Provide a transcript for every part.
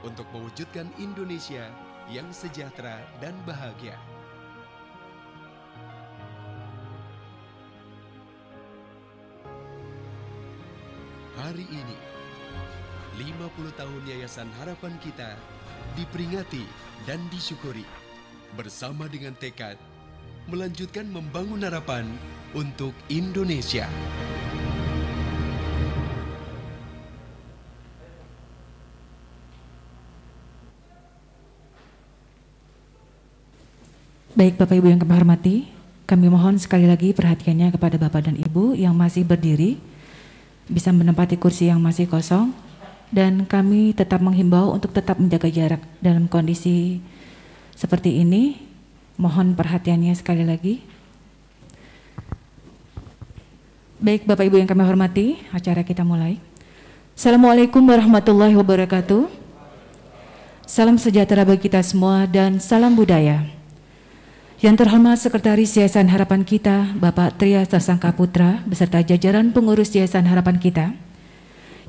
untuk mewujudkan Indonesia yang sejahtera dan bahagia. Hari ini, 50 tahun Yayasan Harapan Kita diperingati dan disyukuri bersama dengan tekad melanjutkan membangun harapan untuk Indonesia. Baik Bapak Ibu yang kami hormati, kami mohon sekali lagi perhatiannya kepada Bapak dan Ibu yang masih berdiri, bisa menempati kursi yang masih kosong, dan kami tetap menghimbau untuk tetap menjaga jarak dalam kondisi seperti ini. Mohon perhatiannya sekali lagi. Baik Bapak Ibu yang kami hormati, acara kita mulai. Assalamualaikum warahmatullahi wabarakatuh. Salam sejahtera bagi kita semua dan salam budaya. Yang terhormat Sekretaris Yayasan Harapan Kita, Bapak Tria Sasangka Putra, beserta jajaran pengurus Yayasan Harapan Kita.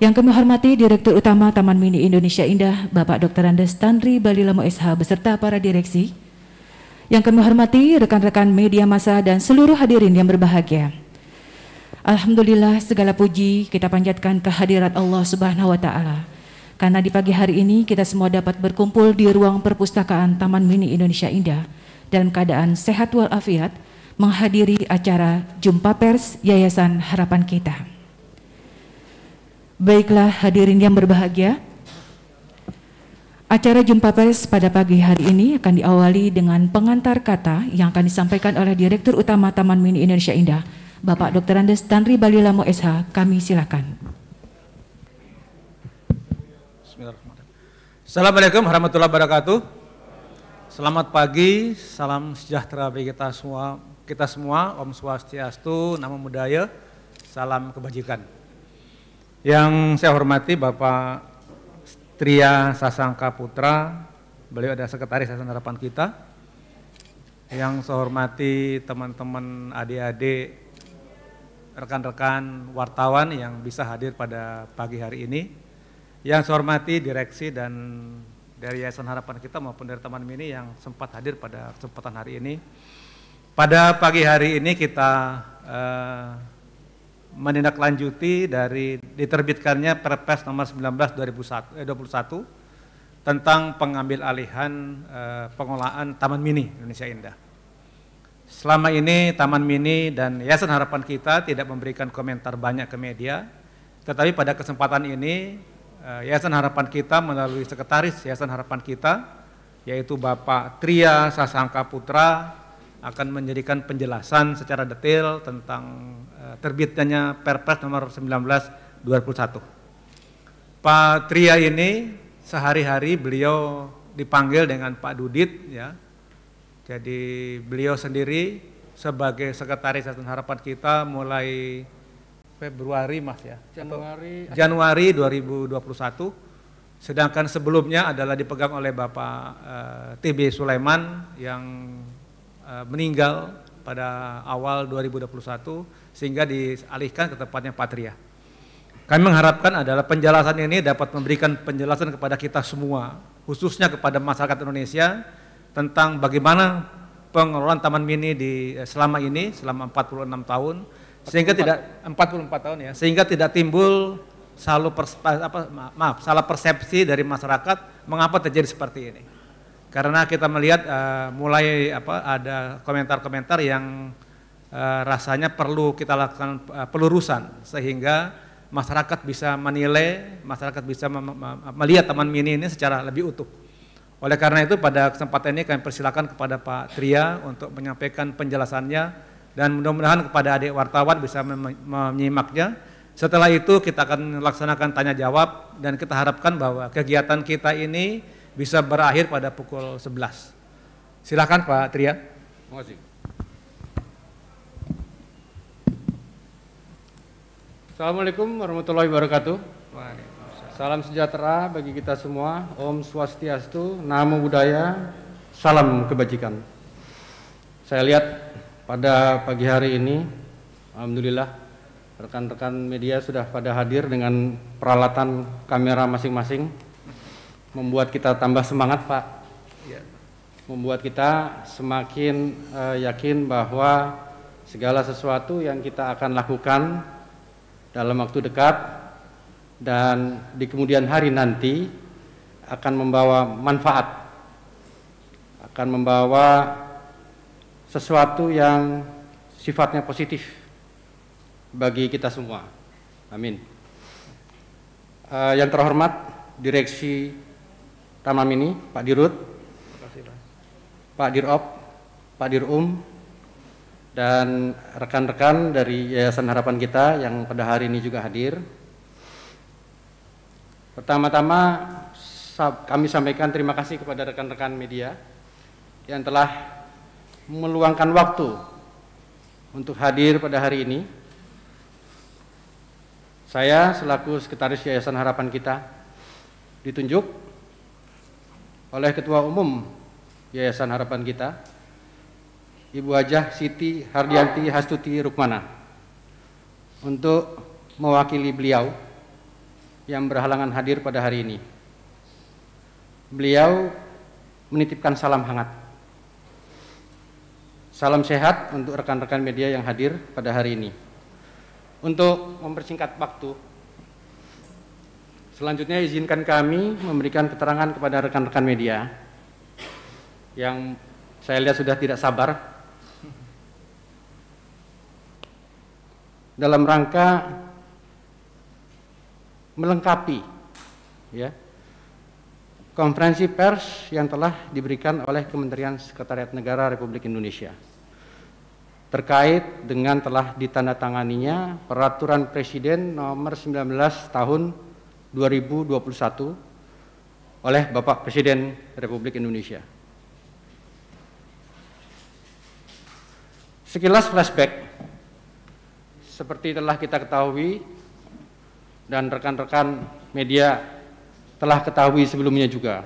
Yang kami hormati Direktur Utama Taman Mini Indonesia Indah, Bapak Dr. Andes Tanri Balilamo SH, beserta para direksi. Yang kami hormati rekan-rekan media massa dan seluruh hadirin yang berbahagia. Alhamdulillah, segala puji kita panjatkan kehadirat Allah Subhanahu wa Ta'ala. Karena di pagi hari ini kita semua dapat berkumpul di ruang perpustakaan Taman Mini Indonesia Indah dalam keadaan sehat walafiat menghadiri acara Jumpa Pers Yayasan Harapan Kita. Baiklah hadirin yang berbahagia, acara Jumpa Pers pada pagi hari ini akan diawali dengan pengantar kata yang akan disampaikan oleh Direktur Utama Taman Mini Indonesia Indah, Bapak Dr. Andes Tanri Balilamo SH. Kami silakan. Assalamualaikum warahmatullahi wabarakatuh. Selamat pagi, salam sejahtera bagi kita semua, Om Swastiastu, Namo Buddhaya, salam kebajikan. Yang saya hormati Bapak Tria Sasangka Putra, beliau adalah Sekretaris Yayasan Harapan Kita. Yang saya hormati teman-teman adik-adik, rekan-rekan wartawan yang bisa hadir pada pagi hari ini. Yang saya hormati direksi dan dari Yayasan Harapan Kita maupun dari Taman Mini yang sempat hadir pada kesempatan hari ini. Pada pagi hari ini kita menindaklanjuti dari diterbitkannya Perpres nomor 19 2021 tentang pengambil alihan pengelolaan Taman Mini Indonesia Indah. Selama ini Taman Mini dan Yayasan Harapan Kita tidak memberikan komentar banyak ke media, tetapi pada kesempatan ini Yayasan Harapan Kita melalui Sekretaris Yayasan Harapan Kita, yaitu Bapak Tria Sasangka Putra, akan menjadikan penjelasan secara detail tentang terbitnya Perpres nomor 19 2021. Pak Tria ini sehari-hari beliau dipanggil dengan Pak Dudit, ya. Jadi beliau sendiri sebagai Sekretaris Yayasan Harapan Kita mulai Februari Mas ya, Januari 2021, sedangkan sebelumnya adalah dipegang oleh Bapak TB Sulaiman yang meninggal pada awal 2021 sehingga dialihkan ke tempatnya Pak Tria. Kami mengharapkan adalah penjelasan ini dapat memberikan penjelasan kepada kita semua, khususnya kepada masyarakat Indonesia tentang bagaimana pengelolaan Taman Mini selama 46 tahun, sehingga tidak 44 tahun ya, sehingga tidak timbul salah persepsi dari masyarakat mengapa terjadi seperti ini. Karena kita melihat mulai ada komentar-komentar yang rasanya perlu kita lakukan pelurusan sehingga masyarakat bisa menilai, masyarakat bisa melihat Taman Mini ini secara lebih utuh. Oleh karena itu pada kesempatan ini kami persilakan kepada Pak Tria untuk menyampaikan penjelasannya. Dan mudah-mudahan kepada adik wartawan bisa menyimaknya. Setelah itu kita akan laksanakan tanya jawab dan kita harapkan bahwa kegiatan kita ini bisa berakhir pada pukul 11. Silakan Pak Tria. Terima kasih. Assalamualaikum warahmatullahi wabarakatuh. Salam sejahtera bagi kita semua. Om Swastiastu, Namo Buddhaya, salam kebajikan. Saya lihat pada pagi hari ini, alhamdulillah rekan-rekan media sudah pada hadir dengan peralatan kamera masing-masing. membuat kita tambah semangat, Pak. Ya. Membuat kita semakin yakin bahwa segala sesuatu yang kita akan lakukan dalam waktu dekat dan di kemudian hari nanti akan membawa manfaat, akan membawa sesuatu yang sifatnya positif bagi kita semua. Amin. Yang terhormat Direksi Taman Mini, Pak Dirut, Pak Dirop, Pak Dirum, dan rekan-rekan dari Yayasan Harapan Kita yang pada hari ini juga hadir. Pertama-tama kami sampaikan terima kasih kepada rekan-rekan media yang telah meluangkan waktu untuk hadir pada hari ini. Saya selaku Sekretaris Yayasan Harapan Kita ditunjuk oleh Ketua Umum Yayasan Harapan Kita, Ibu Hajah Siti Hardianti Hastuti Rukmana, untuk mewakili beliau yang berhalangan hadir pada hari ini. Beliau menitipkan salam hangat, salam sehat untuk rekan-rekan media yang hadir pada hari ini. Untuk mempersingkat waktu, selanjutnya izinkan kami memberikan keterangan kepada rekan-rekan media yang saya lihat sudah tidak sabar dalam rangka melengkapi konferensi pers yang telah diberikan oleh Kementerian Sekretariat Negara Republik Indonesia terkait dengan telah ditandatanganinya Peraturan Presiden Nomor 19 Tahun 2021 oleh Bapak Presiden Republik Indonesia. Sekilas flashback, seperti telah kita ketahui dan rekan-rekan media telah ketahui sebelumnya juga,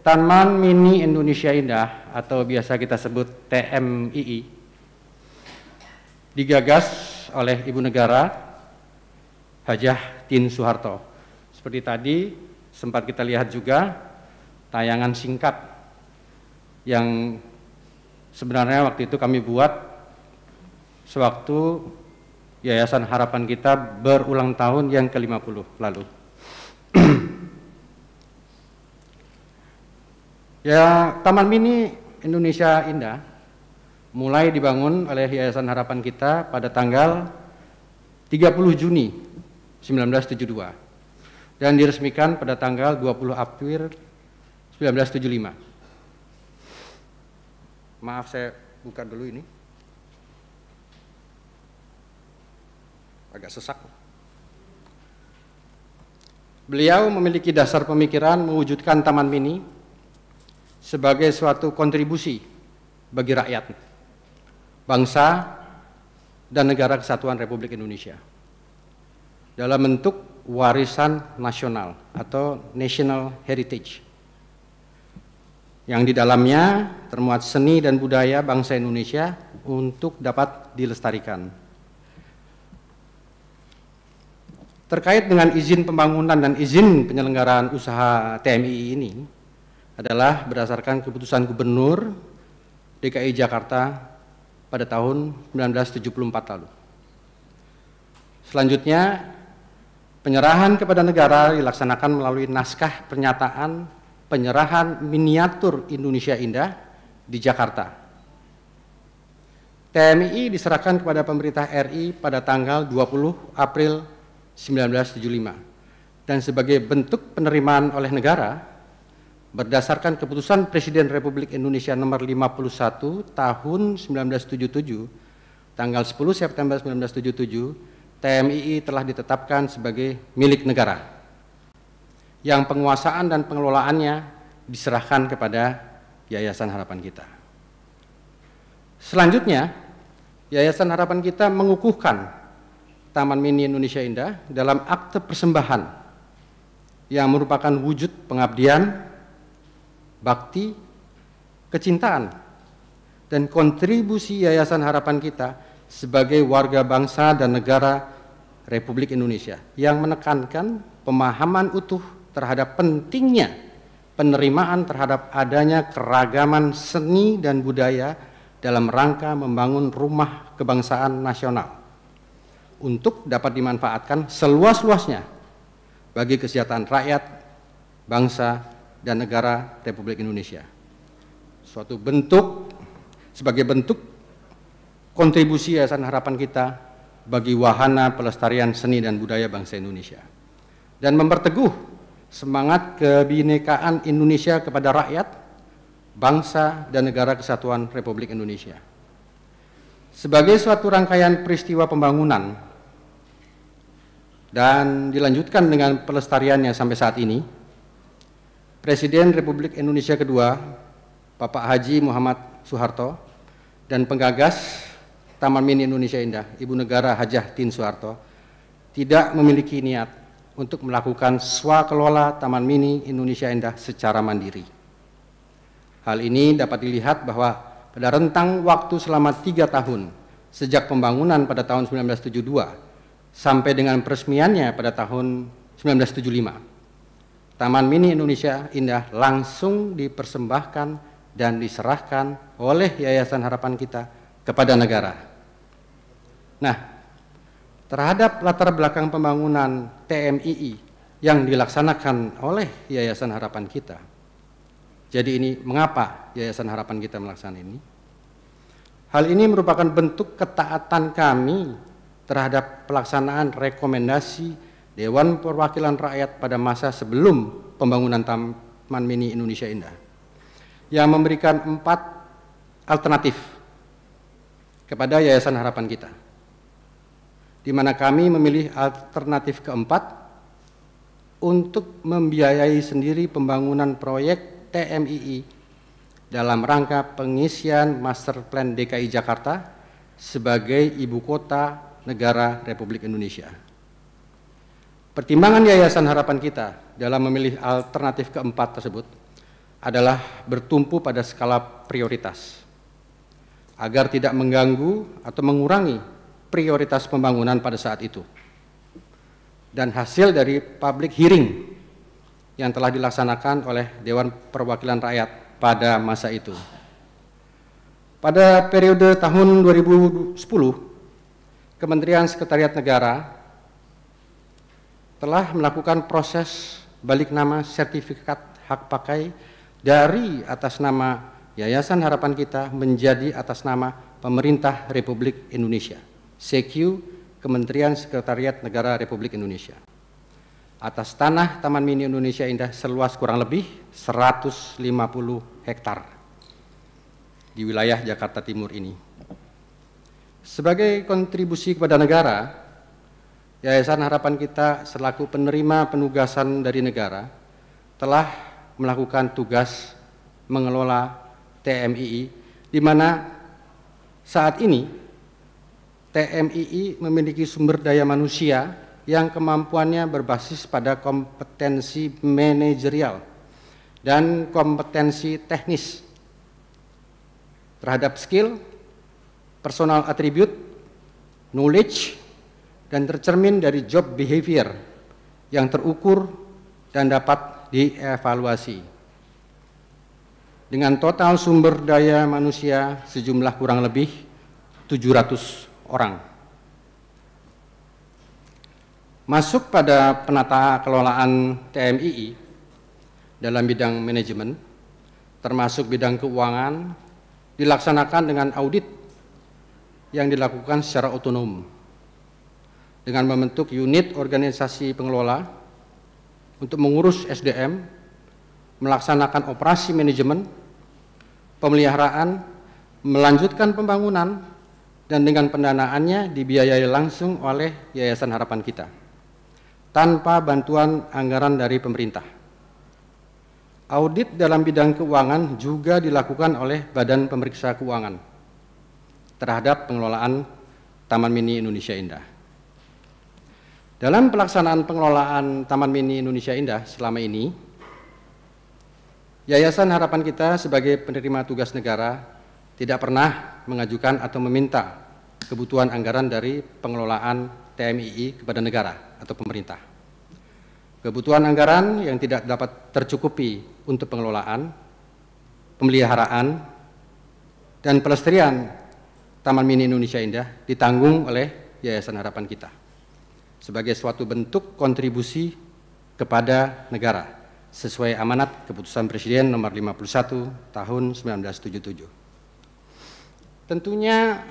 Taman Mini Indonesia Indah atau biasa kita sebut TMII digagas oleh Ibu Negara Hajah Tien Soeharto. Seperti tadi sempat kita lihat juga tayangan singkat yang sebenarnya waktu itu kami buat sewaktu Yayasan Harapan Kita berulang tahun yang ke-50 lalu. Ya, Taman Mini Indonesia Indah mulai dibangun oleh Yayasan Harapan Kita pada tanggal 30 Juni 1972 dan diresmikan pada tanggal 20 April 1975. Maaf, saya buka dulu ini. Agak sesak. Beliau memiliki dasar pemikiran mewujudkan Taman Mini sebagai suatu kontribusi bagi rakyat, bangsa, dan negara kesatuan Republik Indonesia dalam bentuk warisan nasional atau national heritage yang di dalamnya termuat seni dan budaya bangsa Indonesia untuk dapat dilestarikan. Terkait dengan izin pembangunan dan izin penyelenggaraan usaha TMII ini adalah berdasarkan keputusan Gubernur DKI Jakarta pada tahun 1974 lalu. Selanjutnya, penyerahan kepada negara dilaksanakan melalui naskah pernyataan penyerahan miniatur Indonesia Indah di Jakarta. TMII diserahkan kepada pemerintah RI pada tanggal 20 April 1975 dan sebagai bentuk penerimaan oleh negara berdasarkan keputusan Presiden Republik Indonesia nomor 51 tahun 1977 tanggal 10 September 1977, TMII telah ditetapkan sebagai milik negara yang penguasaan dan pengelolaannya diserahkan kepada Yayasan Harapan Kita. Selanjutnya, Yayasan Harapan Kita mengukuhkan Taman Mini Indonesia Indah dalam akte persembahan yang merupakan wujud pengabdian, bakti, kecintaan, dan kontribusi Yayasan Harapan Kita sebagai warga bangsa dan negara Republik Indonesia yang menekankan pemahaman utuh terhadap pentingnya penerimaan terhadap adanya keragaman seni dan budaya dalam rangka membangun rumah kebangsaan nasional untuk dapat dimanfaatkan seluas-luasnya bagi kesejahteraan rakyat, bangsa, dan negara Republik Indonesia. Sebagai bentuk kontribusi Yayasan Harapan kita bagi wahana pelestarian seni dan budaya bangsa Indonesia, dan memperteguh semangat kebinekaan Indonesia kepada rakyat, bangsa, dan negara kesatuan Republik Indonesia. Sebagai suatu rangkaian peristiwa pembangunan dan dilanjutkan dengan pelestariannya sampai saat ini, Presiden Republik Indonesia kedua, Bapak Haji Muhammad Soeharto, dan penggagas Taman Mini Indonesia Indah, Ibu Negara Hajah Tien Soeharto, tidak memiliki niat untuk melakukan swakelola Taman Mini Indonesia Indah secara mandiri. Hal ini dapat dilihat bahwa pada rentang waktu selama 3 tahun sejak pembangunan pada tahun 1972 sampai dengan peresmiannya pada tahun 1975, Taman Mini Indonesia Indah langsung dipersembahkan dan diserahkan oleh Yayasan Harapan Kita kepada negara. Nah, terhadap latar belakang pembangunan TMII yang dilaksanakan oleh Yayasan Harapan Kita, jadi ini mengapa Yayasan Harapan Kita melaksanakan ini? Hal ini merupakan bentuk ketaatan kami terhadap pelaksanaan rekomendasi Dewan Perwakilan Rakyat pada masa sebelum pembangunan Taman Mini Indonesia Indah, yang memberikan 4 alternatif kepada Yayasan Harapan Kita, di mana kami memilih alternatif keempat untuk membiayai sendiri pembangunan proyek TMII dalam rangka pengisian Master Plan DKI Jakarta sebagai ibu kota negara Republik Indonesia. Pertimbangan Yayasan Harapan Kita dalam memilih alternatif keempat tersebut adalah bertumpu pada skala prioritas, agar tidak mengganggu atau mengurangi prioritas pembangunan pada saat itu, dan hasil dari public hearing yang telah dilaksanakan oleh Dewan Perwakilan Rakyat pada masa itu. Pada periode tahun 2010, Kementerian Sekretariat Negara telah melakukan proses balik nama sertifikat hak pakai dari atas nama Yayasan Harapan Kita menjadi atas nama Pemerintah Republik Indonesia, CQ Kementerian Sekretariat Negara Republik Indonesia, atas tanah Taman Mini Indonesia Indah seluas kurang lebih 150 hektar di wilayah Jakarta Timur ini. Sebagai kontribusi kepada negara, Yayasan Harapan Kita selaku penerima penugasan dari negara telah melakukan tugas mengelola TMII, di mana saat ini TMII memiliki sumber daya manusia yang kemampuannya berbasis pada kompetensi manajerial dan kompetensi teknis terhadap skill, personal attribute, knowledge, dan tercermin dari job behavior yang terukur dan dapat dievaluasi. Dengan total sumber daya manusia sejumlah kurang lebih 700 orang. Masuk pada penata kelolaan TMII dalam bidang manajemen, termasuk bidang keuangan, dilaksanakan dengan audit yang dilakukan secara otonom dengan membentuk unit organisasi pengelola untuk mengurus SDM, melaksanakan operasi manajemen, pemeliharaan, melanjutkan pembangunan, dan dengan pendanaannya dibiayai langsung oleh Yayasan Harapan Kita tanpa bantuan anggaran dari pemerintah. Audit dalam bidang keuangan juga dilakukan oleh Badan Pemeriksa Keuangan terhadap pengelolaan Taman Mini Indonesia Indah. Dalam pelaksanaan pengelolaan Taman Mini Indonesia Indah selama ini, Yayasan Harapan Kita sebagai penerima tugas negara tidak pernah mengajukan atau meminta kebutuhan anggaran dari pengelolaan TMII kepada negara atau pemerintah. kebutuhan anggaran yang tidak dapat tercukupi untuk pengelolaan, pemeliharaan, dan pelestarian Taman Mini Indonesia Indah ditanggung oleh Yayasan Harapan Kita sebagai suatu bentuk kontribusi kepada negara sesuai amanat Keputusan Presiden nomor 51 tahun 1977. Tentunya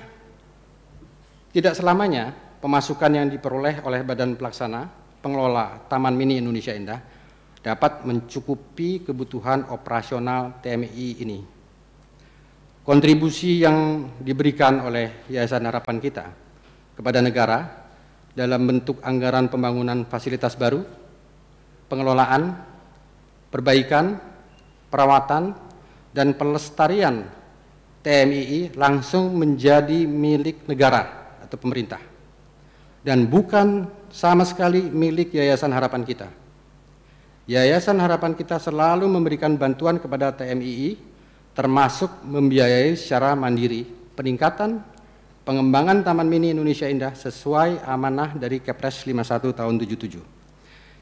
tidak selamanya pemasukan yang diperoleh oleh Badan Pelaksana Pengelola Taman Mini Indonesia Indah dapat mencukupi kebutuhan operasional TMI ini. Kontribusi yang diberikan oleh Yayasan Harapan Kita kepada negara dalam bentuk anggaran pembangunan fasilitas baru, pengelolaan, perbaikan, perawatan, dan pelestarian TMII langsung menjadi milik negara atau pemerintah dan bukan sama sekali milik Yayasan Harapan Kita. Yayasan Harapan Kita selalu memberikan bantuan kepada TMII termasuk membiayai secara mandiri peningkatan pengembangan Taman Mini Indonesia Indah sesuai amanah dari Kepres 51 tahun 77.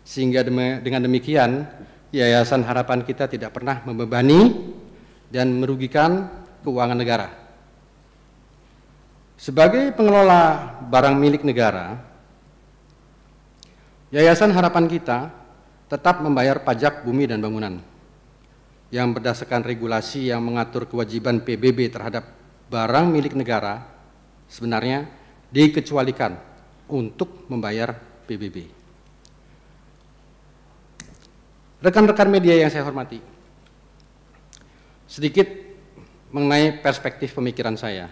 Sehingga dengan demikian Yayasan Harapan Kita tidak pernah membebani dan merugikan keuangan negara. Sebagai pengelola barang milik negara, Yayasan Harapan Kita tetap membayar pajak bumi dan bangunan yang berdasarkan regulasi yang mengatur kewajiban PBB terhadap barang milik negara sebenarnya dikecualikan untuk membayar PBB. Rekan-rekan media yang saya hormati, sedikit mengenai perspektif pemikiran saya.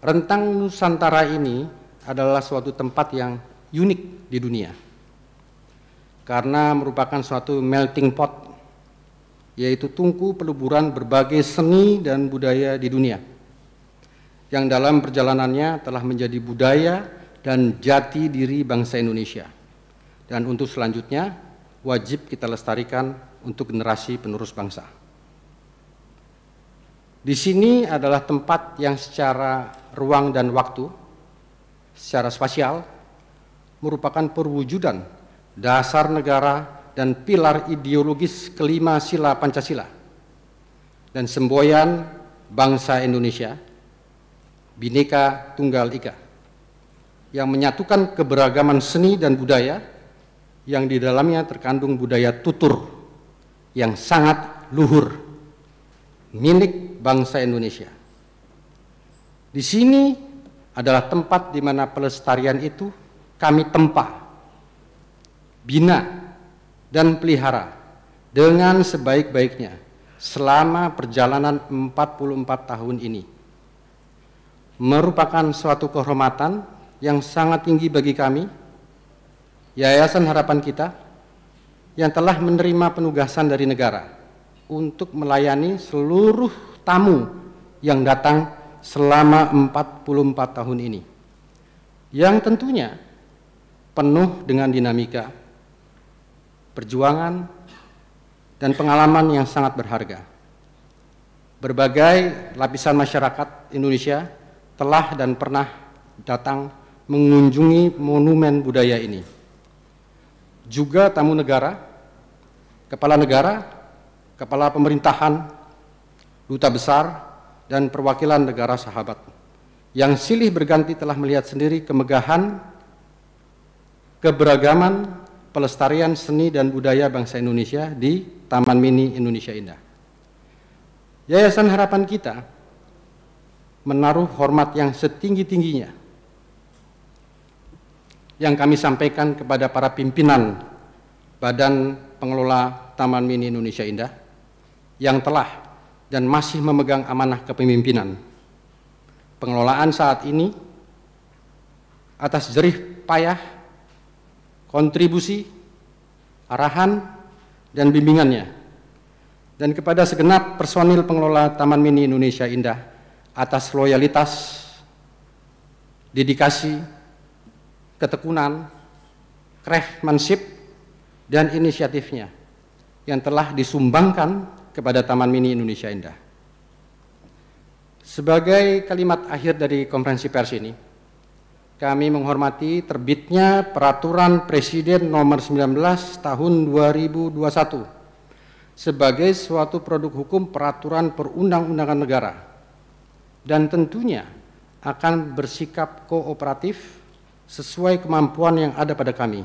Rentang Nusantara ini adalah suatu tempat yang unik di dunia karena merupakan suatu melting pot, yaitu tungku peluburan berbagai seni dan budaya di dunia yang dalam perjalanannya telah menjadi budaya dan jati diri bangsa Indonesia, dan untuk selanjutnya wajib kita lestarikan untuk generasi penerus bangsa. Di sini adalah tempat yang secara ruang dan waktu, secara spasial, merupakan perwujudan dasar negara dan pilar ideologis kelima sila Pancasila dan semboyan bangsa Indonesia, Bhinneka Tunggal Ika, yang menyatukan keberagaman seni dan budaya yang di dalamnya terkandung budaya tutur yang sangat luhur milik bangsa Indonesia. Di sini adalah tempat di mana pelestarian itu kami tempa, bina, dan pelihara dengan sebaik-baiknya selama perjalanan 44 tahun ini. Merupakan suatu kehormatan yang sangat tinggi bagi kami, Yayasan Harapan Kita, yang telah menerima penugasan dari negara untuk melayani seluruh tamu yang datang selama 44 tahun ini, yang tentunya penuh dengan dinamika, perjuangan, dan pengalaman yang sangat berharga. Berbagai lapisan masyarakat Indonesia telah dan pernah datang mengunjungi monumen budaya ini. Juga tamu negara, kepala pemerintahan, duta besar, dan perwakilan negara sahabat yang silih berganti telah melihat sendiri kemegahan, keberagaman, pelestarian seni dan budaya bangsa Indonesia di Taman Mini Indonesia Indah. Yayasan Harapan Kita menaruh hormat yang setinggi-tingginya yang kami sampaikan kepada para pimpinan Badan Pengelola Taman Mini Indonesia Indah yang telah dan masih memegang amanah kepemimpinan pengelolaan saat ini atas jerih payah, kontribusi, arahan, dan bimbingannya, dan kepada segenap personil pengelola Taman Mini Indonesia Indah atas loyalitas, dedikasi, ketekunan, craftsmanship, dan inisiatifnya yang telah disumbangkan kepada Taman Mini Indonesia Indah. Sebagai kalimat akhir dari konferensi pers ini, kami menghormati terbitnya Peraturan Presiden Nomor 19 Tahun 2021 sebagai suatu produk hukum peraturan perundang-undangan negara, dan tentunya akan bersikap kooperatif sesuai kemampuan yang ada pada kami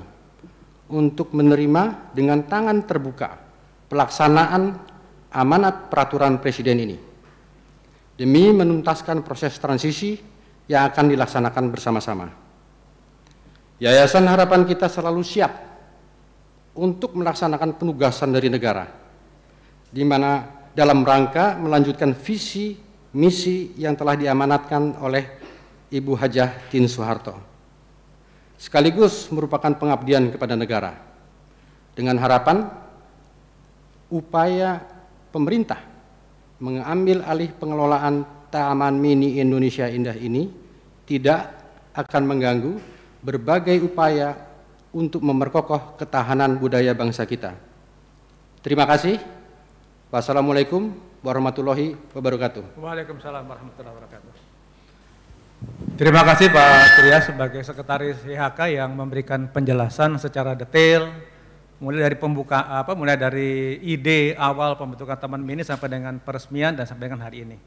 untuk menerima dengan tangan terbuka pelaksanaan amanat peraturan Presiden ini demi menuntaskan proses transisi yang akan dilaksanakan bersama-sama. Yayasan Harapan Kita selalu siap untuk melaksanakan penugasan dari negara, di mana dalam rangka melanjutkan visi misi yang telah diamanatkan oleh Ibu Hajah Tien Soeharto, sekaligus merupakan pengabdian kepada negara, dengan harapan upaya pemerintah mengambil alih pengelolaan Taman Mini Indonesia Indah ini tidak akan mengganggu berbagai upaya untuk memperkokoh ketahanan budaya bangsa kita. Terima kasih. Wassalamualaikum warahmatullahi wabarakatuh. Waalaikumsalam warahmatullahi wabarakatuh. Terima kasih Pak Surya sebagai Sekretaris IHK yang memberikan penjelasan secara detail, mulai dari mulai dari ide awal pembentukan Taman Mini sampai dengan peresmian dan sampai dengan hari ini.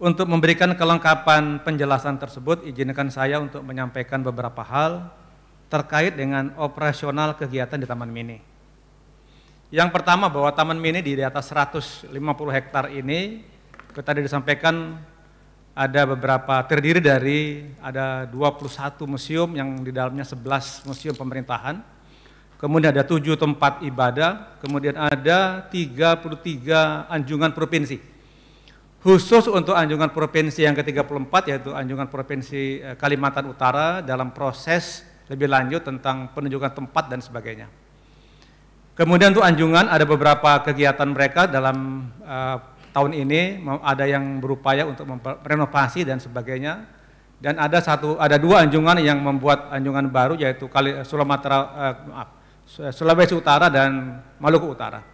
Untuk memberikan kelengkapan penjelasan tersebut, izinkan saya untuk menyampaikan beberapa hal terkait dengan operasional kegiatan di Taman Mini. Yang pertama, bahwa Taman Mini di atas 150 hektar ini, tadi disampaikan ada beberapa, terdiri dari ada 21 museum yang di dalamnya 11 museum pemerintahan, kemudian ada 7 tempat ibadah, kemudian ada 33 anjungan provinsi. Khusus untuk anjungan provinsi yang ke-34, yaitu anjungan provinsi Kalimantan Utara, dalam proses lebih lanjut tentang penunjukan tempat dan sebagainya. Kemudian untuk anjungan ada beberapa kegiatan mereka dalam tahun ini, ada yang berupaya untuk merenovasi dan sebagainya, dan ada dua anjungan yang membuat anjungan baru, yaitu Sulawesi Utara dan Maluku Utara.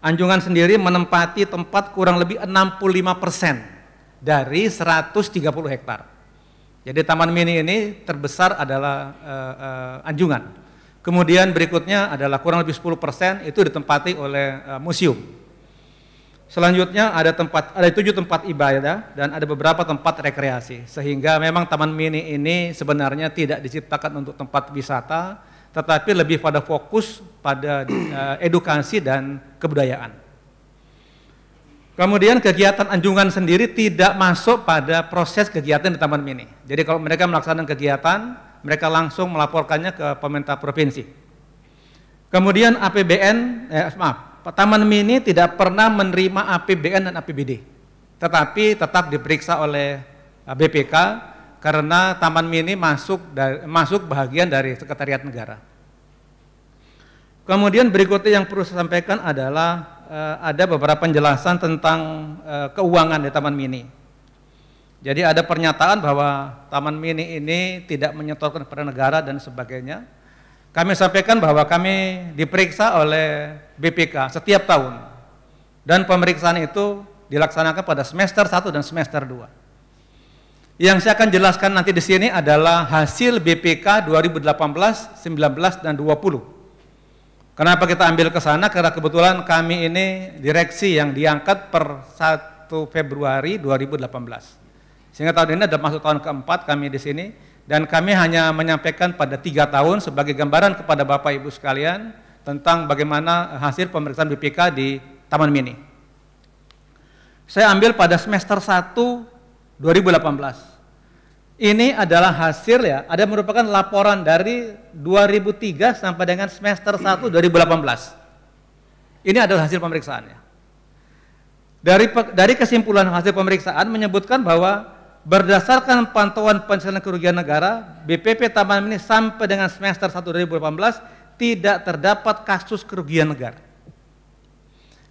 Anjungan sendiri menempati tempat kurang lebih 65% dari 130 hektar. Jadi Taman Mini ini terbesar adalah anjungan. Kemudian berikutnya adalah kurang lebih 10% itu ditempati oleh museum. Selanjutnya ada 7 tempat ibadah dan ada beberapa tempat rekreasi. Sehingga memang Taman Mini ini sebenarnya tidak diciptakan untuk tempat wisata, tetapi lebih pada fokus pada edukasi dan kebudayaan. Kemudian kegiatan anjungan sendiri tidak masuk pada proses kegiatan di Taman Mini. Jadi kalau mereka melaksanakan kegiatan, mereka langsung melaporkannya ke pemerintah provinsi. Kemudian Taman Mini tidak pernah menerima APBN dan APBD, tetapi tetap diperiksa oleh BPK karena Taman Mini masuk bahagian dari Sekretariat Negara. Kemudian berikutnya yang perlu saya sampaikan adalah ada beberapa penjelasan tentang keuangan di Taman Mini. Jadi ada pernyataan bahwa Taman Mini ini tidak menyetorkan kepada negara dan sebagainya. Kami sampaikan bahwa kami diperiksa oleh BPK setiap tahun. Dan pemeriksaan itu dilaksanakan pada semester 1 dan semester 2. Yang saya akan jelaskan nanti di sini adalah hasil BPK 2018, 19, dan 20. Kenapa kita ambil ke sana? Karena kebetulan kami ini direksi yang diangkat per 1 Februari 2018. Sehingga tahun ini sudah masuk tahun keempat kami di sini, dan kami hanya menyampaikan pada 3 tahun sebagai gambaran kepada Bapak Ibu sekalian tentang bagaimana hasil pemeriksaan BPK di Taman Mini. Saya ambil pada semester 1 2018. Ini adalah hasil ya, ada merupakan laporan dari 2003 sampai dengan semester 1 2018. Ini adalah hasil pemeriksaannya. Dari kesimpulan hasil pemeriksaan menyebutkan bahwa berdasarkan pantauan penyelesaian kerugian negara, BPP Taman Mini sampai dengan semester 1 2018 tidak terdapat kasus kerugian negara.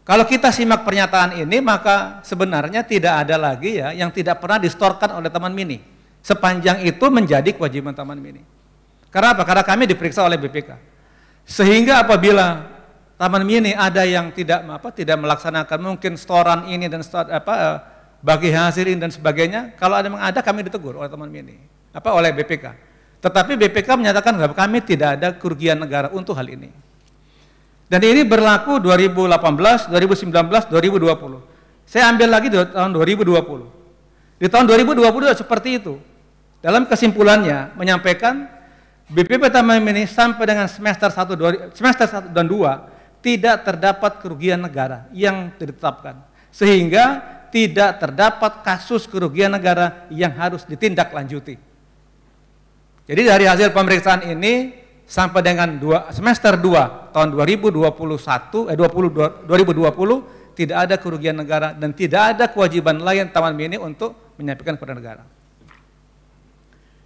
Kalau kita simak pernyataan ini, maka sebenarnya tidak ada lagi ya yang tidak pernah distorkan oleh Taman Mini. Sepanjang itu menjadi kewajiban Taman Mini. Karena apa? Karena kami diperiksa oleh BPK. Sehingga apabila Taman Mini ada yang tidak melaksanakan mungkin setoran ini dan bagi hasil ini dan sebagainya. Kalau ada yang ada kami ditegur oleh Taman Mini, oleh BPK. Tetapi BPK menyatakan bahwa kami tidak ada kerugian negara untuk hal ini. Dan ini berlaku 2018, 2019, 2020. Saya ambil lagi di tahun 2020. Di tahun 2020 seperti itu. Dalam kesimpulannya menyampaikan BPP Taman Mini sampai dengan semester 1 dan 2 tidak terdapat kerugian negara yang ditetapkan. Sehingga tidak terdapat kasus kerugian negara yang harus ditindaklanjuti. Jadi dari hasil pemeriksaan ini sampai dengan semester 2 tahun 2020 tidak ada kerugian negara dan tidak ada kewajiban lain Taman Mini untuk menyampaikan kepada negara.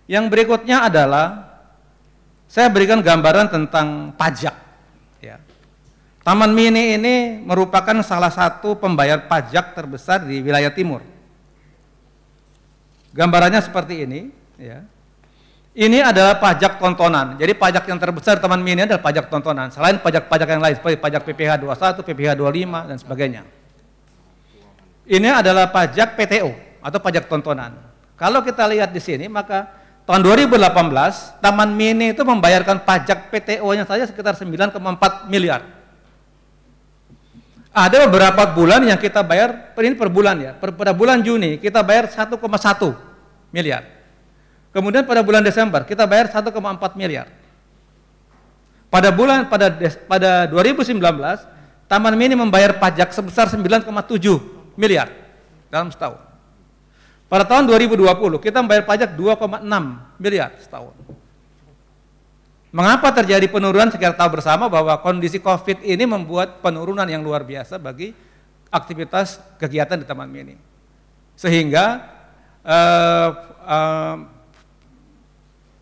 Yang berikutnya adalah saya berikan gambaran tentang pajak. Ya. Taman Mini ini merupakan salah satu pembayar pajak terbesar di wilayah timur. Gambarannya seperti ini. Ya. Ini adalah pajak tontonan. Jadi pajak yang terbesar Taman Mini adalah pajak tontonan. Selain pajak-pajak yang lain seperti pajak PPh 21, PPh 25 dan sebagainya. Ini adalah pajak PTO atau pajak tontonan. Kalau kita lihat di sini maka tahun 2018 Taman Mini itu membayarkan pajak PTO-nya saja sekitar 9,4 miliar. Ada beberapa bulan yang kita bayar, ini per bulan ya. Pada bulan Juni kita bayar 1,1 miliar. Kemudian pada bulan Desember kita bayar 1,4 miliar. Pada 2019 Taman Mini membayar pajak sebesar 9,7 miliar dalam setahun. Pada tahun 2020 kita membayar pajak 2,6 miliar setahun. Mengapa terjadi penurunan? Kita tahu bersama bahwa kondisi COVID ini membuat penurunan yang luar biasa bagi aktivitas kegiatan di Taman Mini. Sehingga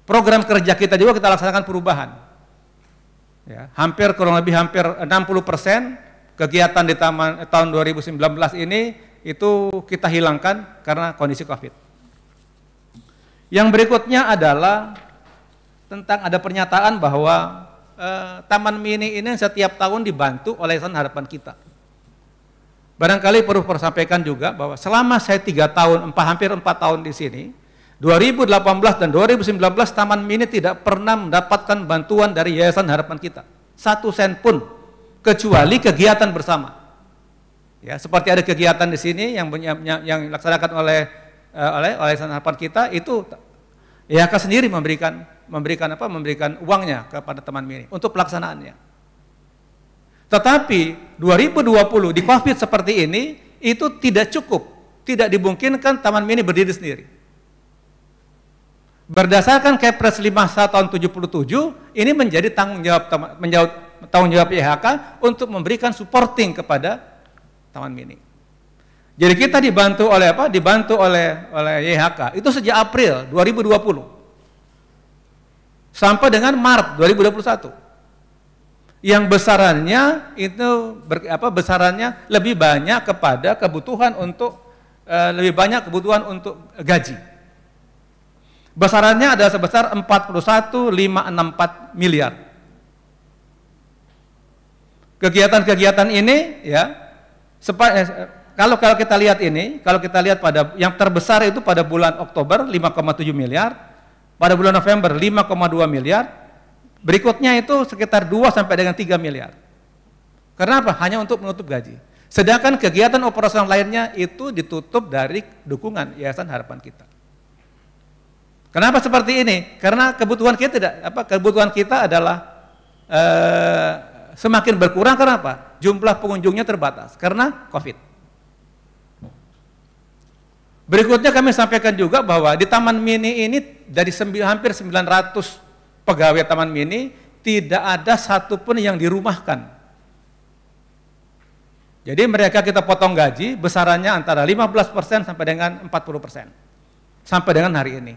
program kerja kita juga kita laksanakan perubahan. Ya, kurang lebih hampir 60% kegiatan di tahun 2019 ini itu kita hilangkan karena kondisi COVID. Yang berikutnya adalah tentang ada pernyataan bahwa Taman Mini ini setiap tahun dibantu oleh Yayasan Harapan Kita. Barangkali perlu sampaikan juga bahwa selama saya 3 tahun, hampir 4 tahun di sini, 2018 dan 2019 Taman Mini tidak pernah mendapatkan bantuan dari Yayasan Harapan Kita. 1 sen pun, kecuali kegiatan bersama. Ya, seperti ada kegiatan di sini yang dilaksanakan oleh Yayasan Harapan Kita, itu YHK sendiri memberikan uangnya kepada Taman Mini untuk pelaksanaannya. Tetapi 2020 di COVID seperti ini itu tidak cukup, tidak dimungkinkan Taman Mini berdiri sendiri. Berdasarkan Kepres 51 tahun 77 ini menjadi tanggung jawab YHK untuk memberikan supporting kepada Taman Mini. Jadi kita dibantu oleh Dibantu oleh YHK itu sejak April 2020 sampai dengan Maret 2021. Yang besarannya itu besarannya lebih banyak kepada kebutuhan untuk gaji. Besarannya adalah sebesar 41.564 miliar. Kegiatan-kegiatan ini ya kalau kita lihat pada yang terbesar itu pada bulan Oktober 5,7 miliar, pada bulan November 5,2 miliar, berikutnya itu sekitar 2 sampai dengan 3 miliar. Kenapa? Hanya untuk menutup gaji. Sedangkan kegiatan operasional lainnya itu ditutup dari dukungan Yayasan Harapan Kita. Kenapa seperti ini? Karena kebutuhan kita adalah semakin berkurang. Kenapa? Jumlah pengunjungnya terbatas karena COVID. Berikutnya kami sampaikan juga bahwa di Taman Mini ini dari hampir 900 pegawai Taman Mini tidak ada satupun yang dirumahkan. Jadi mereka kita potong gaji besarannya antara 15% sampai dengan 40% sampai dengan hari ini.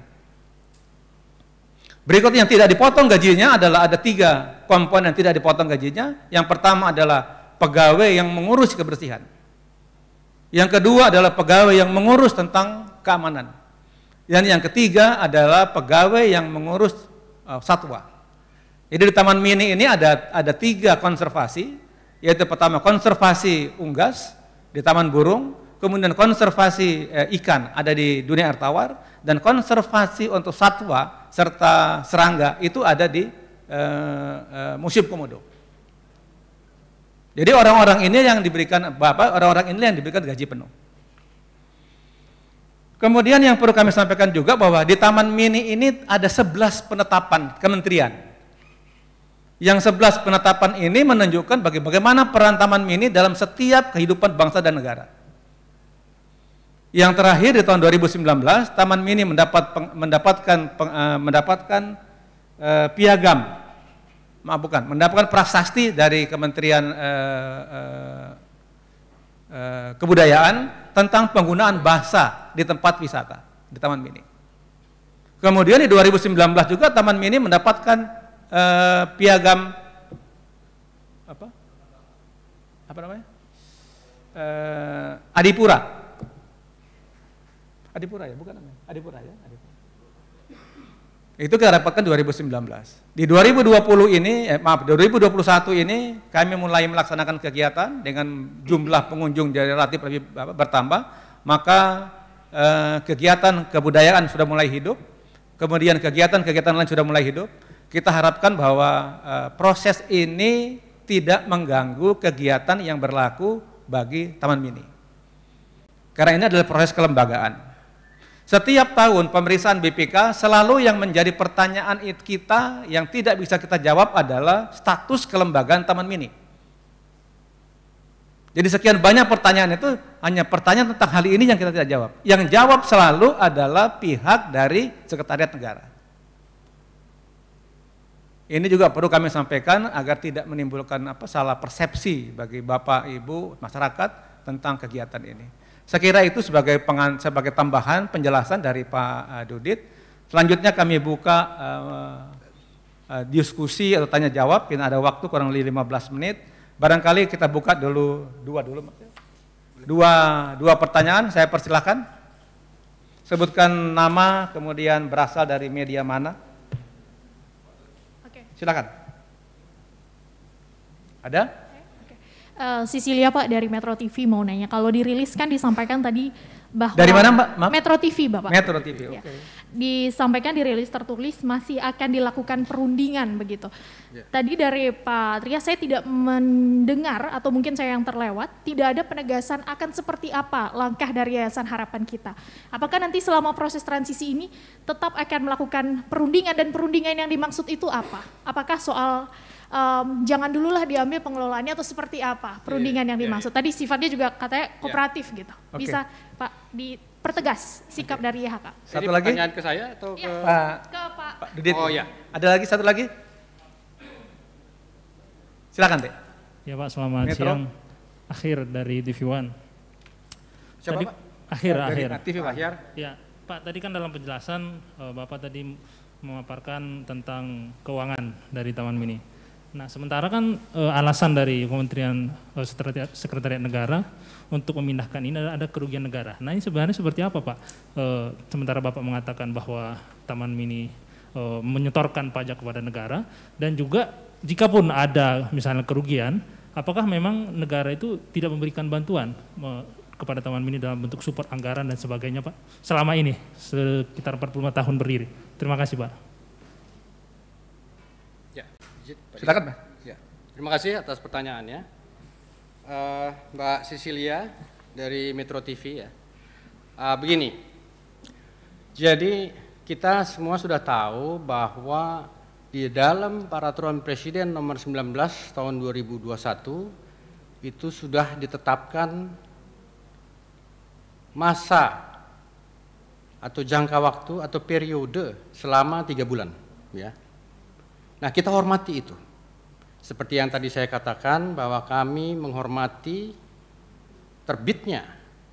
Berikutnya yang tidak dipotong gajinya adalah ada 3 komponen yang tidak dipotong gajinya. Yang pertama adalah pegawai yang mengurus kebersihan. Yang kedua adalah pegawai yang mengurus tentang keamanan. Dan yang ketiga adalah pegawai yang mengurus satwa. Jadi di Taman Mini ini ada 3 konservasi, yaitu pertama konservasi unggas di Taman Burung, kemudian konservasi ikan ada di dunia air tawar, dan konservasi untuk satwa serta serangga itu ada di Museum Komodo. Jadi orang-orang ini yang diberikan gaji penuh. Kemudian yang perlu kami sampaikan juga bahwa di Taman Mini ini ada 11 penetapan kementerian. Yang 11 penetapan ini menunjukkan bagaimana peran Taman Mini dalam setiap kehidupan bangsa dan negara. Yang terakhir di tahun 2019, Taman Mini mendapatkan mendapatkan prasasti dari Kementerian Kebudayaan tentang penggunaan bahasa di tempat wisata di Taman Mini. Kemudian di 2019 juga Taman Mini mendapatkan piagam Adipura. Adipura ya, bukan namanya? Adipura ya, Adipura. Itu kita dapatkan 2019. Di 2021 ini kami mulai melaksanakan kegiatan dengan jumlah pengunjung jadi relatif lebih bertambah, maka kegiatan kebudayaan sudah mulai hidup, kemudian kegiatan-kegiatan lain sudah mulai hidup. Kita harapkan bahwa proses ini tidak mengganggu kegiatan yang berlaku bagi Taman Mini. Karena ini adalah proses kelembagaan. Setiap tahun pemeriksaan BPK selalu yang menjadi pertanyaan kita yang tidak bisa kita jawab adalah status kelembagaan Taman Mini. Jadi sekian banyak pertanyaan itu hanya pertanyaan tentang hal ini yang kita tidak jawab. Yang jawab selalu adalah pihak dari Sekretariat Negara. Ini juga perlu kami sampaikan agar tidak menimbulkan salah persepsi bagi Bapak, Ibu, masyarakat tentang kegiatan ini. Saya kira itu sebagai tambahan penjelasan dari Pak Dudit. Selanjutnya kami buka diskusi atau tanya jawab. Kita ada waktu kurang lebih 15 menit. Barangkali kita buka dulu dua pertanyaan. Saya persilahkan. Sebutkan nama, kemudian berasal dari media mana. Oke. Silakan. Ada? Sisilia Pak dari Metro TV mau nanya, kalau dirilis kan disampaikan tadi bahwa dari mana Mbak? Metro TV Bapak. Metro TV, ya. Oke. Disampaikan dirilis tertulis masih akan dilakukan perundingan begitu. Tadi dari Pak Tria saya tidak mendengar atau mungkin saya yang terlewat, tidak ada penegasan akan seperti apa langkah dari Yayasan Harapan Kita. Apakah nanti selama proses transisi ini tetap akan melakukan perundingan, dan perundingan yang dimaksud itu apa? Apakah soal jangan dululah diambil pengelolaannya atau seperti apa perundingan yang dimaksud? Tadi sifatnya juga katanya kooperatif gitu. Bisa Pak dipertegas sikap dari YHK. Satu lagi pertanyaan ke saya atau ke Pak Dudit? Oh ya. Ada lagi satu lagi? Silakan Dek. Ya Pak, selamat siang. Akhir dari TV One. Siapa tadi, Pak? Akhir. TV Pak. Ya Pak, tadi kan dalam penjelasan Bapak tadi memaparkan tentang keuangan dari Taman Mini. Nah, sementara kan alasan dari Kementerian Sekretariat Negara untuk memindahkan ini ada kerugian negara. Nah, ini sebenarnya seperti apa Pak? Sementara Bapak mengatakan bahwa Taman Mini menyetorkan pajak kepada negara, dan juga jikapun ada misalnya kerugian, apakah memang negara itu tidak memberikan bantuan kepada Taman Mini dalam bentuk support anggaran dan sebagainya Pak? Selama ini, sekitar 45 tahun berdiri. Terima kasih Pak. Silakan Mbak. Ya. Terima kasih atas pertanyaannya. Mbak Sisilia dari Metro TV ya. Begini, jadi kita semua sudah tahu bahwa di dalam Peraturan Presiden Nomor 19 Tahun 2021 itu sudah ditetapkan masa atau jangka waktu atau periode selama 3 bulan, ya. Nah, kita hormati itu. Seperti yang tadi saya katakan bahwa kami menghormati terbitnya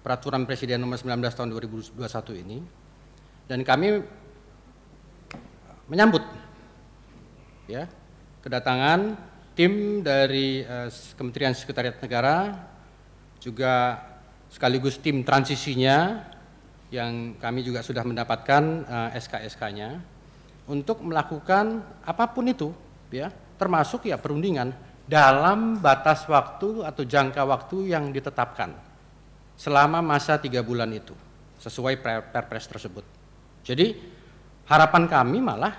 Peraturan Presiden Nomor 19 Tahun 2021 ini, dan kami menyambut ya kedatangan tim dari Kementerian Sekretariat Negara, juga sekaligus tim transisinya yang kami juga sudah mendapatkan SK-SK-nya untuk melakukan apapun itu, ya, termasuk ya perundingan dalam batas waktu atau jangka waktu yang ditetapkan. selama masa 3 bulan itu, sesuai Perpres tersebut. Jadi harapan kami malah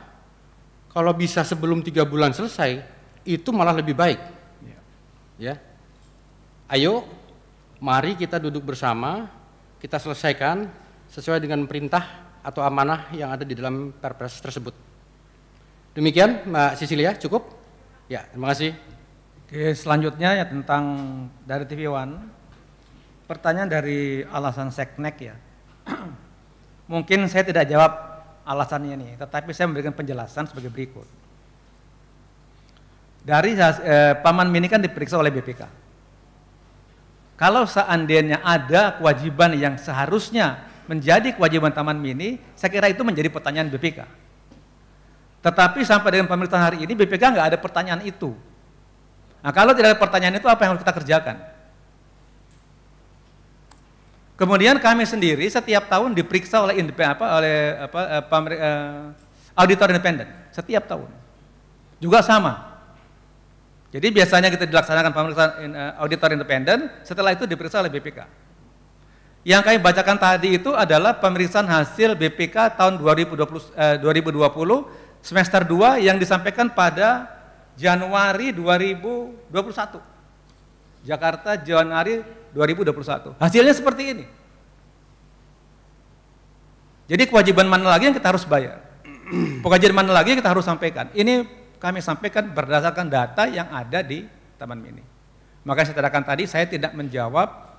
kalau bisa sebelum 3 bulan selesai, itu malah lebih baik. Ya. Ayo, mari kita duduk bersama, kita selesaikan sesuai dengan perintah atau amanah yang ada di dalam Perpres tersebut. Demikian, Mbak Sisilia, cukup? Ya, terima kasih. Oke, selanjutnya ya tentang dari TV One. Pertanyaan dari alasan seknek ya. Mungkin saya tidak jawab alasannya ini, tetapi saya memberikan penjelasan sebagai berikut. Dari Taman Mini kan diperiksa oleh BPK. Kalau seandainya ada kewajiban yang seharusnya menjadi kewajiban Taman Mini, saya kira itu menjadi pertanyaan BPK. Tetapi sampai dengan pemeriksaan hari ini BPK nggak ada pertanyaan itu. Nah, kalau tidak ada pertanyaan itu, apa yang harus kita kerjakan? Kemudian kami sendiri setiap tahun diperiksa oleh auditor independen setiap tahun. Juga sama. Jadi biasanya kita dilaksanakan pemeriksaan auditor independen, setelah itu diperiksa oleh BPK. Yang kami bacakan tadi itu adalah pemeriksaan hasil BPK tahun 2020 semester 2 yang disampaikan pada Januari 2021. Jakarta Januari 2021. Hasilnya seperti ini. Jadi kewajiban mana lagi yang kita harus bayar? Kewajiban mana lagi yang kita harus sampaikan? Ini kami sampaikan berdasarkan data yang ada di Taman Mini. Makanya saya katakan tadi, saya tidak menjawab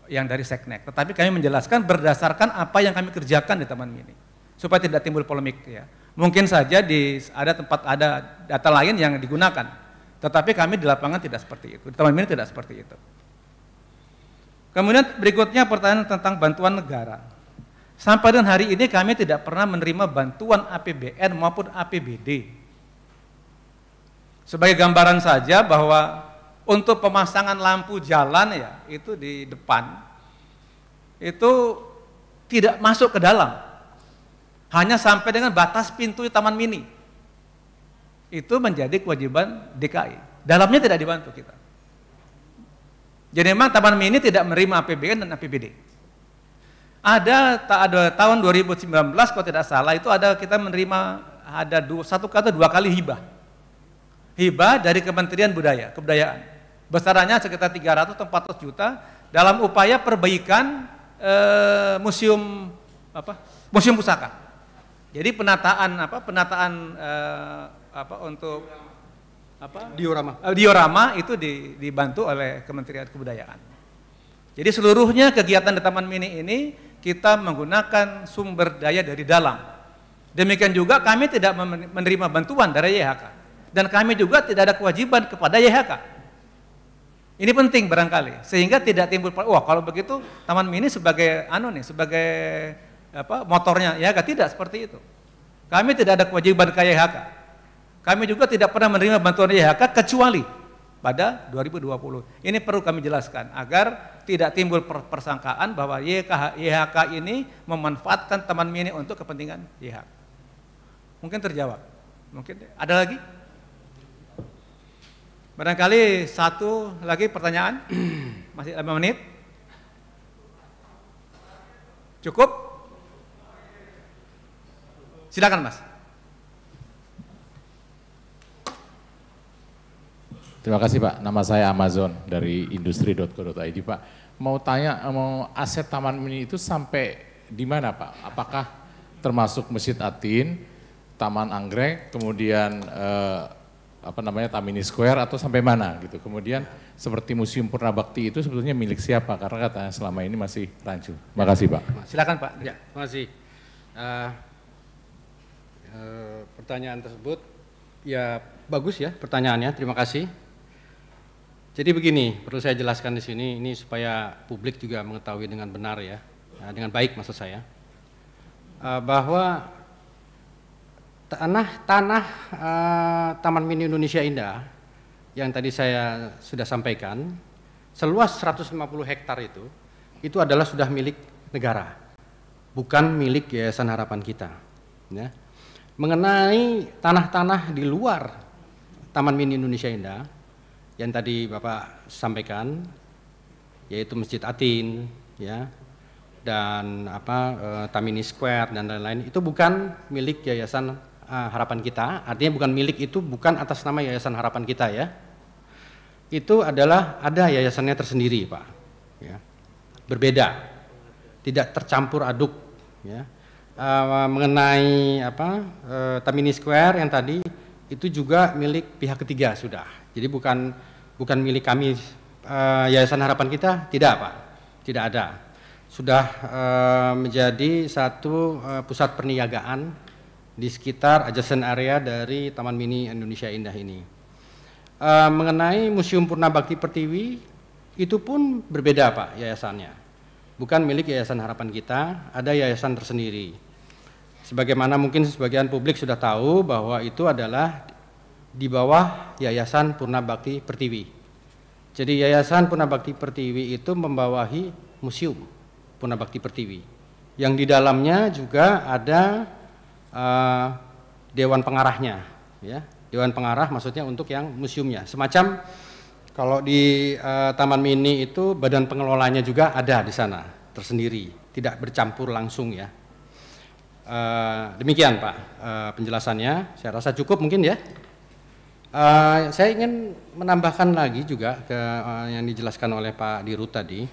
yang dari Seknek, tetapi kami menjelaskan berdasarkan apa yang kami kerjakan di Taman Mini, supaya tidak timbul polemik ya. Mungkin saja ada tempat ada data lain yang digunakan, tetapi kami di lapangan tidak seperti itu, di Taman Mini tidak seperti itu. Kemudian berikutnya pertanyaan tentang bantuan negara. Sampai dengan hari ini kami tidak pernah menerima bantuan APBN maupun APBD. Sebagai gambaran saja bahwa untuk pemasangan lampu jalan ya, itu di depan, itu tidak masuk ke dalam. Hanya sampai dengan batas pintu Taman Mini. Itu menjadi kewajiban DKI. Dalamnya tidak dibantu kita. Jadi memang Taman Mini tidak menerima APBN dan APBD. Ada tahun 2019 kalau tidak salah itu kita menerima satu atau dua kali hibah. Hibah dari Kementerian Kebudayaan. Besarannya sekitar 300 atau 400 juta dalam upaya perbaikan museum pusaka. Jadi diorama itu dibantu oleh Kementerian Kebudayaan. Jadi seluruhnya kegiatan di Taman Mini ini kita menggunakan sumber daya dari dalam. Demikian juga kami tidak menerima bantuan dari YHK. Dan kami juga tidak ada kewajiban kepada YHK. Ini penting barangkali, sehingga tidak timbul, wah kalau begitu Taman Mini sebagai motornya YHK, tidak seperti itu. Kami tidak ada kewajiban ke YHK. Kami juga tidak pernah menerima bantuan YHK kecuali pada 2020. Ini perlu kami jelaskan agar tidak timbul persangkaan bahwa YHK ini memanfaatkan Taman Mini untuk kepentingan YHK. Mungkin terjawab. Mungkin ada lagi? Barangkali satu lagi pertanyaan. Masih 5 menit. Cukup? Silakan Mas. Terima kasih Pak, nama saya Amazon dari industri.co.id Pak. Mau tanya, aset Taman Mini itu sampai di mana Pak? Apakah termasuk Masjid Atin, Taman Anggrek, kemudian Tamini Square atau sampai mana gitu? Kemudian seperti Museum Purnabakti itu sebetulnya milik siapa? Karena katanya selama ini masih rancu. Terima kasih Pak. Silakan Pak. Ya, terima kasih. Pertanyaan tersebut ya bagus ya pertanyaannya. Terima kasih. Jadi begini, perlu saya jelaskan di sini ini supaya publik juga mengetahui dengan benar ya, dengan baik maksud saya, bahwa tanah Taman Mini Indonesia Indah yang tadi saya sudah sampaikan seluas 150 hektar itu adalah sudah milik negara, bukan milik Yayasan Harapan Kita. Ya. Mengenai tanah-tanah di luar Taman Mini Indonesia Indah yang tadi Bapak sampaikan, yaitu Masjid Atin, ya, dan Tamini Square dan lain-lain itu bukan milik Yayasan Harapan Kita. Artinya bukan milik itu bukan atas nama Yayasan Harapan Kita ya. Itu adalah ada yayasannya tersendiri, Pak. Ya. Berbeda, tidak tercampur aduk. Ya. Mengenai Tamini Square yang tadi itu juga milik pihak ketiga sudah. Jadi bukan milik kami Yayasan Harapan Kita, tidak Pak, tidak ada. Sudah menjadi satu pusat perniagaan di sekitar adjacent area dari Taman Mini Indonesia Indah ini. Mengenai Museum Purnabakti Pertiwi itu pun berbeda Pak yayasannya, bukan milik Yayasan Harapan Kita, ada yayasan tersendiri. Sebagaimana mungkin sebagian publik sudah tahu bahwa itu adalah di bawah Yayasan Purnabakti Pertiwi. Jadi Yayasan Purnabakti Pertiwi itu membawahi Museum Purnabakti Pertiwi, yang di dalamnya juga ada Dewan Pengarahnya, ya. Dewan Pengarah maksudnya untuk yang museumnya. Semacam kalau di Taman Mini itu badan pengelolanya juga ada di sana tersendiri, tidak bercampur langsung ya. Demikian Pak penjelasannya, saya rasa cukup mungkin ya. Saya ingin menambahkan lagi juga ke yang dijelaskan oleh Pak Dirut tadi,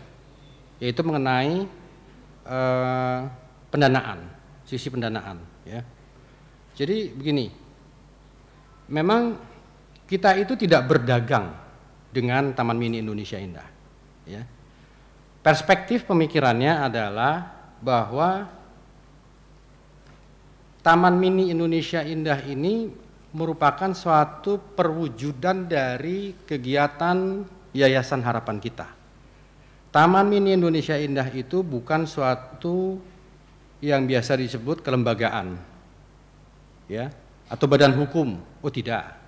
yaitu mengenai pendanaan, sisi pendanaan ya. Jadi begini, memang kita itu tidak berdagang dengan Taman Mini Indonesia Indah ya. Perspektif pemikirannya adalah bahwa Taman Mini Indonesia Indah ini merupakan suatu perwujudan dari kegiatan Yayasan Harapan Kita. Taman Mini Indonesia Indah itu bukan suatu yang biasa disebut kelembagaan, ya, atau badan hukum. Oh tidak.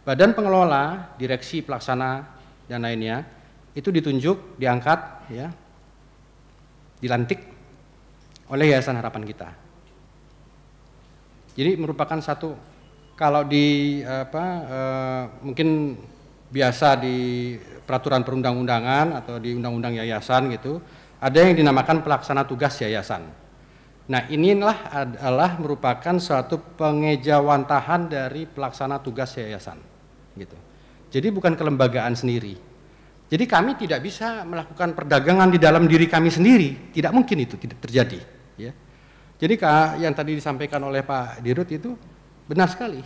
Badan pengelola, direksi, pelaksana dan lainnya itu ditunjuk, diangkat, ya, dilantik oleh Yayasan Harapan Kita. Jadi merupakan satu, kalau di mungkin biasa di peraturan perundang-undangan atau di undang-undang yayasan gitu, ada yang dinamakan pelaksana tugas yayasan. Nah, inilah adalah merupakan suatu pengejawantahan dari pelaksana tugas yayasan gitu. Jadi bukan kelembagaan sendiri. Jadi kami tidak bisa melakukan perdagangan di dalam diri kami sendiri, tidak mungkin itu tidak terjadi ya. Jadi yang tadi disampaikan oleh Pak Dirut itu benar sekali.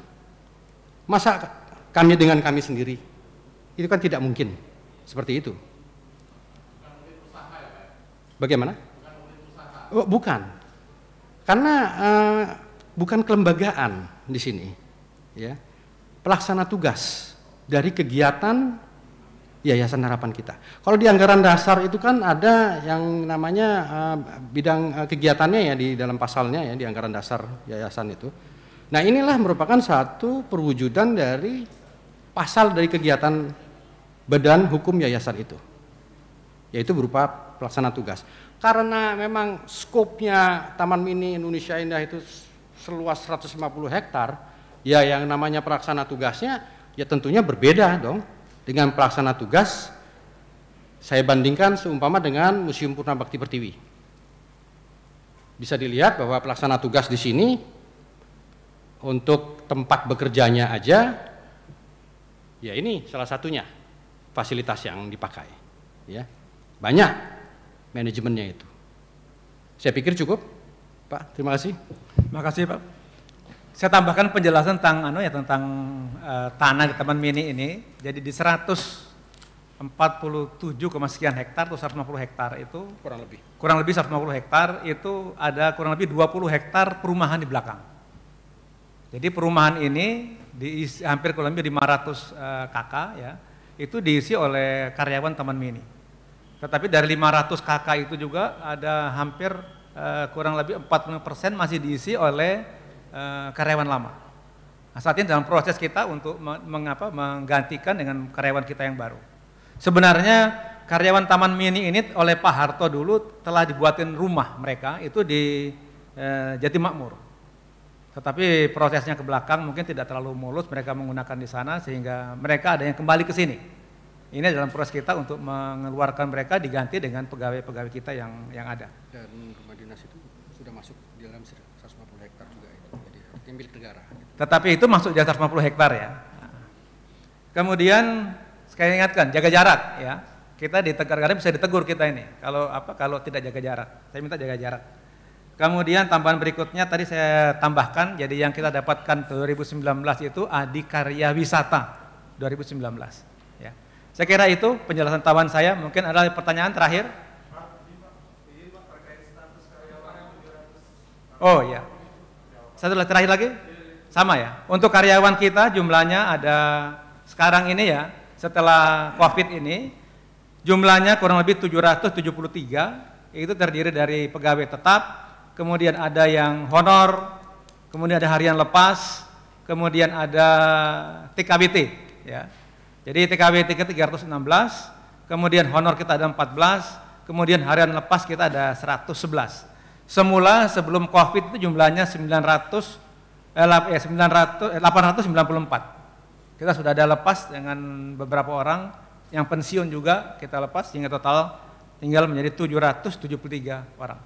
Masa kami dengan kami sendiri? Itu kan tidak mungkin seperti itu. Bagaimana? Oh, bukan. Karena bukan kelembagaan di sini, ya. Pelaksana tugas dari kegiatan Yayasan Harapan Kita. Kalau di anggaran dasar itu kan ada yang namanya bidang kegiatannya ya di dalam pasalnya ya di anggaran dasar yayasan itu. Nah, inilah merupakan satu perwujudan dari pasal dari kegiatan badan hukum yayasan itu, yaitu berupa pelaksana tugas. Karena memang skopnya Taman Mini Indonesia Indah itu seluas 150 hektar, ya yang namanya pelaksana tugasnya ya tentunya berbeda dong dengan pelaksana tugas. Saya bandingkan seumpama dengan Museum Purnabakti Pertiwi. Bisa dilihat bahwa pelaksana tugas di sini untuk tempat bekerjanya aja, ya ini salah satunya fasilitas yang dipakai. Ya, banyak manajemennya itu. Saya pikir cukup, Pak. Terima kasih. Terima kasih, Pak. Saya tambahkan penjelasan tentang tentang tanah di Taman Mini ini. Jadi di 147, sekian hektar atau 150 hektar itu kurang lebih 150 hektar itu ada kurang lebih 20 hektar perumahan di belakang. Jadi perumahan ini diisi hampir kurang lebih 500 KK ya. Itu diisi oleh karyawan Taman Mini. Tetapi dari 500 KK itu juga ada hampir kurang lebih 40% masih diisi oleh karyawan lama. Nah, saat ini dalam proses kita untuk menggantikan dengan karyawan kita yang baru. Sebenarnya karyawan Taman Mini ini oleh Pak Harto dulu telah dibuatin rumah mereka itu di Jatimakmur. Tetapi prosesnya ke belakang mungkin tidak terlalu mulus, mereka menggunakan di sana sehingga mereka ada yang kembali ke sini. Ini dalam proses kita untuk mengeluarkan mereka diganti dengan pegawai-pegawai kita yang ada. Dan rumah dinas itu sudah masuk di dalam 150 hektar juga itu, jadi artinya milik negara. Tetapi itu masuk di atas 150 hektar ya. Kemudian sekali ingatkan, jaga jarak ya. Kita di Tegar bisa ditegur kita ini kalau tidak jaga jarak. Saya minta jaga jarak. Kemudian tambahan berikutnya tadi saya tambahkan, jadi yang kita dapatkan 2019 itu Adikarya Wisata 2019 ya. Saya kira itu penjelasan tambahan saya. Mungkin ada pertanyaan terakhir. Oh ya. Satu terakhir lagi. Sama ya. Untuk karyawan kita jumlahnya ada sekarang ini ya, setelah Covid ini jumlahnya kurang lebih 773. Itu terdiri dari pegawai tetap, kemudian ada yang honor, kemudian ada harian lepas, kemudian ada TKBT ya. Jadi TKBT kita 316, kemudian honor kita ada 14, kemudian harian lepas kita ada 111. Semula sebelum Covid itu jumlahnya 894. Kita sudah ada lepas dengan beberapa orang, yang pensiun juga kita lepas, sehingga total tinggal menjadi 773 orang.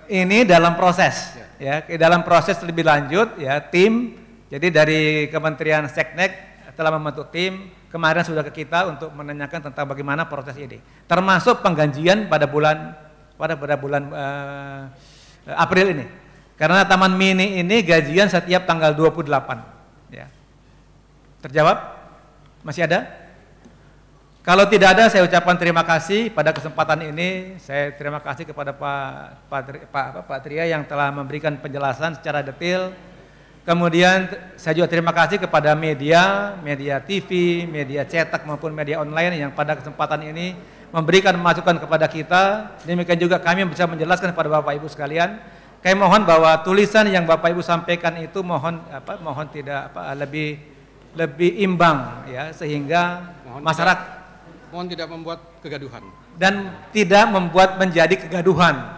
Ini dalam proses, ya, dalam proses lebih lanjut, ya, tim. Jadi dari Kementerian Seknek telah membentuk tim, kemarin sudah ke kita untuk menanyakan tentang bagaimana proses ini, termasuk penggajian pada bulan April ini. Karena Taman Mini ini gajian setiap tanggal 28. Ya. Terjawab? Masih ada? Kalau tidak ada, saya ucapkan terima kasih pada kesempatan ini. Saya terima kasih kepada Pak Tria yang telah memberikan penjelasan secara detail. Kemudian saya juga terima kasih kepada media TV, media cetak maupun media online yang pada kesempatan ini memberikan masukan kepada kita. Demikian juga kami bisa menjelaskan kepada Bapak Ibu sekalian. Kami mohon bahwa tulisan yang Bapak Ibu sampaikan itu mohon tidak lebih imbang ya, sehingga masyarakat mohon tidak membuat kegaduhan dan tidak membuat menjadi kegaduhan.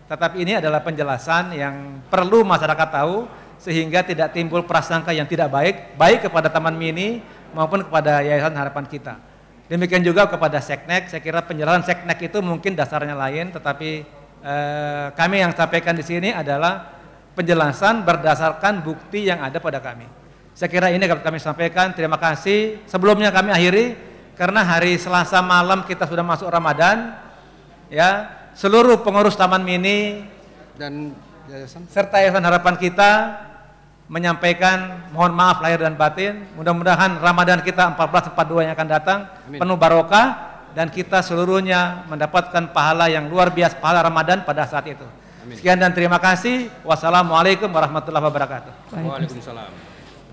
Tetapi ini adalah penjelasan yang perlu masyarakat tahu sehingga tidak timbul prasangka yang tidak baik kepada Taman Mini maupun kepada Yayasan Harapan Kita. Demikian juga kepada Seknek. Saya kira penjelasan Seknek itu mungkin dasarnya lain, tetapi kami yang sampaikan di sini adalah penjelasan berdasarkan bukti yang ada pada kami. Saya kira ini kami sampaikan. Terima kasih. Sebelumnya kami akhiri karena hari Selasa malam kita sudah masuk Ramadan. Ya, seluruh pengurus Taman Mini dan serta Yayasan Harapan Kita menyampaikan mohon maaf lahir dan batin. Mudah-mudahan Ramadan kita 1442 yang akan datang penuh barokah dan kita seluruhnya mendapatkan pahala yang luar biasa, pahala Ramadan pada saat itu. Amin. Sekian dan terima kasih. Wassalamualaikum warahmatullahi wabarakatuh. Waalaikumsalam.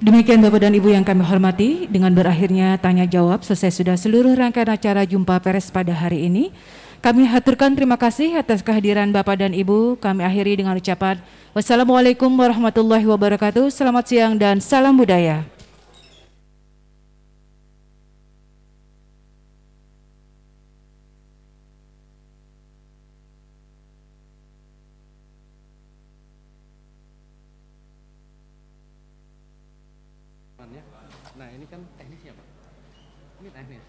Demikian Bapak dan Ibu yang kami hormati, dengan berakhirnya tanya jawab selesai sudah seluruh rangkaian acara jumpa pers pada hari ini. Kami haturkan terima kasih atas kehadiran Bapak dan Ibu. Kami akhiri dengan ucapan wassalamualaikum warahmatullahi wabarakatuh. Selamat siang dan salam budaya. Nah ini kan teknisnya Pak, ini teknis.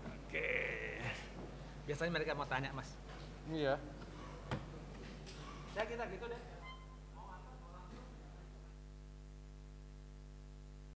Oke. Biasanya mereka mau tanya Mas. Iya. Ya kita gitu deh.